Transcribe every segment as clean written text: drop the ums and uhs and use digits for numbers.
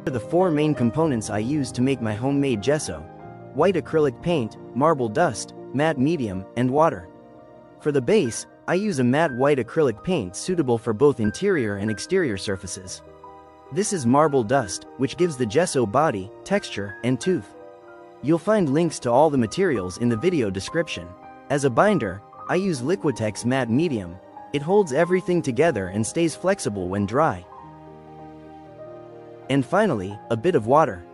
are the four main components I use to make my homemade gesso: white acrylic paint, marble dust, matte medium, and water. For the base, I use a matte white acrylic paint suitable for both interior and exterior surfaces. This is marble dust, which gives the gesso body, texture, and tooth. You'll find links to all the materials in the video description. As a binder, I use Liquitex matte medium. It holds everything together and stays flexible when dry. And finally, a bit of water.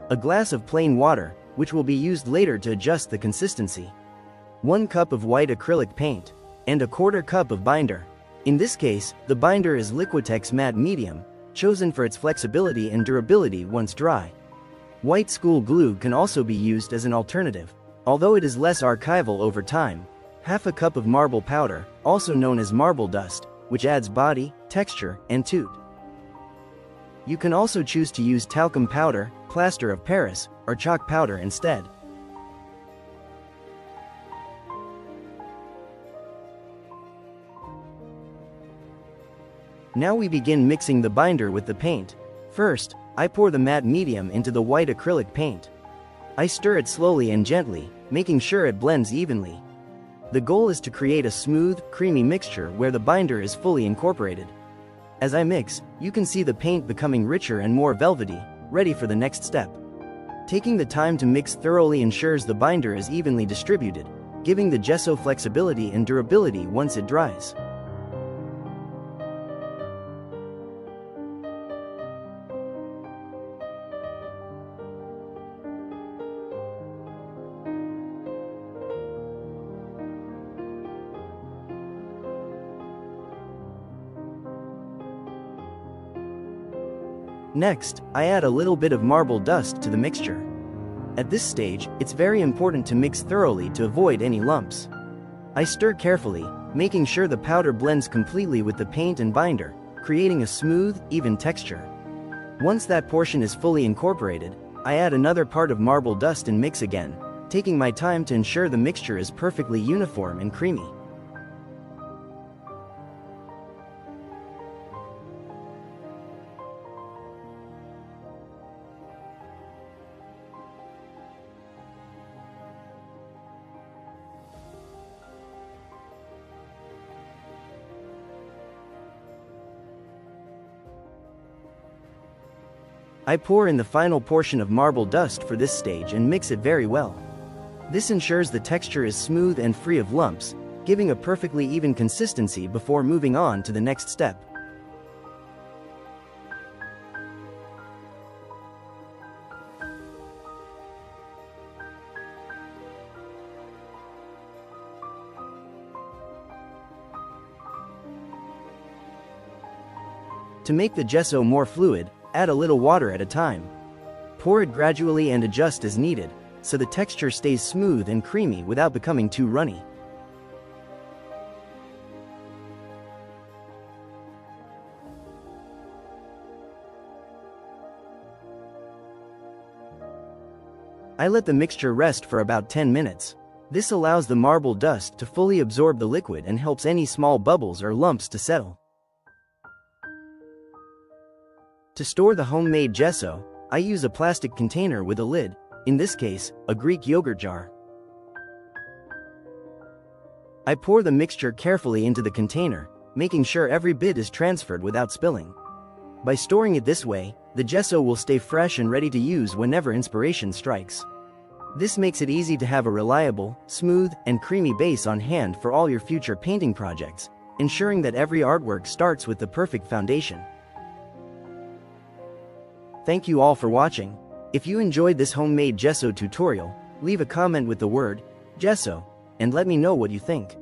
A glass of plain water, which will be used later to adjust the consistency. 1 cup of white acrylic paint, and a 1/4 cup of binder. In this case, the binder is Liquitex matte medium, chosen for its flexibility and durability once dry. White school glue can also be used as an alternative, although it is less archival over time. 1/2 cup of marble powder, also known as marble dust, which adds body, texture, and tooth. You can also choose to use talcum powder, plaster of Paris, or chalk powder instead. Now we begin mixing the binder with the paint. First, I pour the matte medium into the white acrylic paint. I stir it slowly and gently, making sure it blends evenly. The goal is to create a smooth, creamy mixture where the binder is fully incorporated. As I mix, you can see the paint becoming richer and more velvety, ready for the next step. Taking the time to mix thoroughly ensures the binder is evenly distributed, giving the gesso flexibility and durability once it dries. Next, I add a little bit of marble dust to the mixture. At this stage, it's very important to mix thoroughly to avoid any lumps. I stir carefully, making sure the powder blends completely with the paint and binder, creating a smooth, even texture. Once that portion is fully incorporated, I add another part of marble dust and mix again, taking my time to ensure the mixture is perfectly uniform and creamy. I pour in the final portion of marble dust for this stage and mix it very well. This ensures the texture is smooth and free of lumps, giving a perfectly even consistency before moving on to the next step. To make the gesso more fluid, add a little water at a time. Pour it gradually and adjust as needed, so the texture stays smooth and creamy without becoming too runny. I let the mixture rest for about 10 minutes. This allows the marble dust to fully absorb the liquid and helps any small bubbles or lumps to settle. To store the homemade gesso, I use a plastic container with a lid, in this case, a Greek yogurt jar. I pour the mixture carefully into the container, making sure every bit is transferred without spilling. By storing it this way, the gesso will stay fresh and ready to use whenever inspiration strikes. This makes it easy to have a reliable, smooth, and creamy base on hand for all your future painting projects, ensuring that every artwork starts with the perfect foundation. Thank you all for watching. If you enjoyed this homemade gesso tutorial, leave a comment with the word gesso and let me know what you think.